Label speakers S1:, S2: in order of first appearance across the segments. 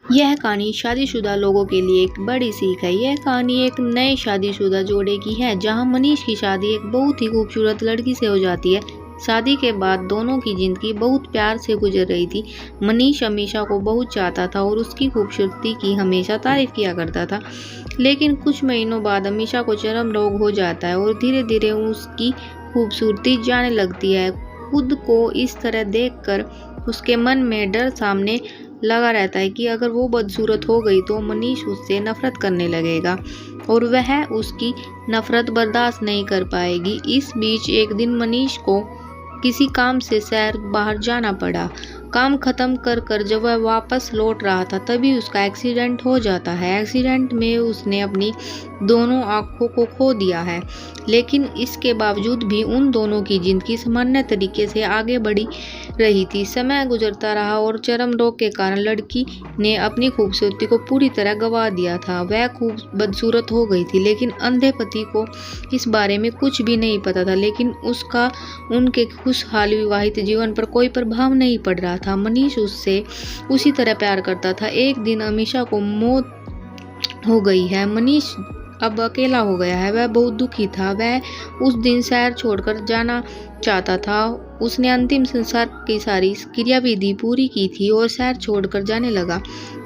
S1: यह कहानी शादीशुदा लोगों के लिए एक बड़ी सीख है। यह कहानी एक नए शादीशुदा जोड़े की है, जहां मनीष की शादी एक बहुत ही खूबसूरत लड़की से हो जाती है। शादी के बाद दोनों की जिंदगी बहुत प्यार से गुजर रही थी। मनीष अमीषा को बहुत चाहता था और उसकी खूबसूरती की हमेशा तारीफ किया करता था। लेकिन कुछ महीनों बाद अमीषा को चर्म रोग हो जाता है और धीरे धीरे उसकी खूबसूरती जाने लगती है। खुद को इस तरह देखकर उसके मन में डर सामने लगा रहता है कि अगर वो बदसूरत हो गई तो मनीष उससे नफरत करने लगेगा और वह उसकी नफरत बर्दाश्त नहीं कर पाएगी। इस बीच एक दिन मनीष को किसी काम से शहर बाहर जाना पड़ा। काम खत्म कर जब वह वापस लौट रहा था तभी उसका एक्सीडेंट हो जाता है। एक्सीडेंट में उसने अपनी दोनों आंखों को खो दिया है, लेकिन इसके बावजूद भी उन दोनों की जिंदगी सामान्य तरीके से आगे बढ़ी रही थी। समय गुजरता रहा और चर्म रोग के कारण लड़की ने अपनी खूबसूरती को पूरी तरह गंवा दिया था। वह खूब बदसूरत हो गई थी, लेकिन अंधे पति को इस बारे में कुछ भी नहीं पता था। लेकिन उसका उनके खुशहाल विवाहित जीवन पर कोई प्रभाव नहीं पड़ रहा था। मनीष उससे उसी तरह प्यार करता था। एक दिन अमीषा को मौत हो गई है। मनीष अब अकेला हो गया है। वह बहुत दुखी था। वह उस दिन शहर छोड़कर जाना चाहता था। उसने अंतिम संस्कार की सारी क्रियाविधि पूरी की थी और शहर छोड़कर जाने लगा।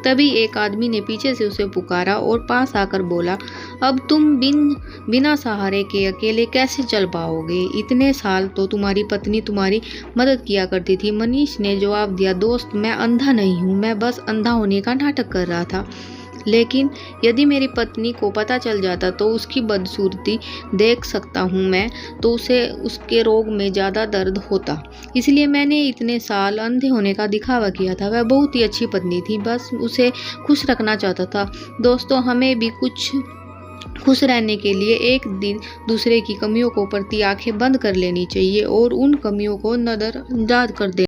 S1: तभी एक आदमी ने पीछे से उसे पुकारा और पास आकर बोला, अब तुम बिना सहारे के अकेले कैसे चल पाओगे? इतने साल तो तुम्हारी पत्नी तुम्हारी मदद किया करती थी। मनीष ने जवाब दिया, दोस्त, मैं अंधा नहीं हूँ, मैं बस अंधा होने का नाटक कर रहा था। लेकिन यदि मेरी पत्नी को पता चल जाता तो उसकी बदसूरती देख सकता हूँ मैं, तो उसे उसके रोग में ज़्यादा दर्द होता। इसलिए मैंने इतने साल अंधे होने का दिखावा किया था। वह बहुत ही अच्छी पत्नी थी, बस उसे खुश रखना चाहता था। दोस्तों, हमें भी कुछ खुश रहने के लिए एक दिन दूसरे की कमियों को प्रति आंखें बंद कर लेनी चाहिए और उन कमियों को नज़रअंदाज कर देना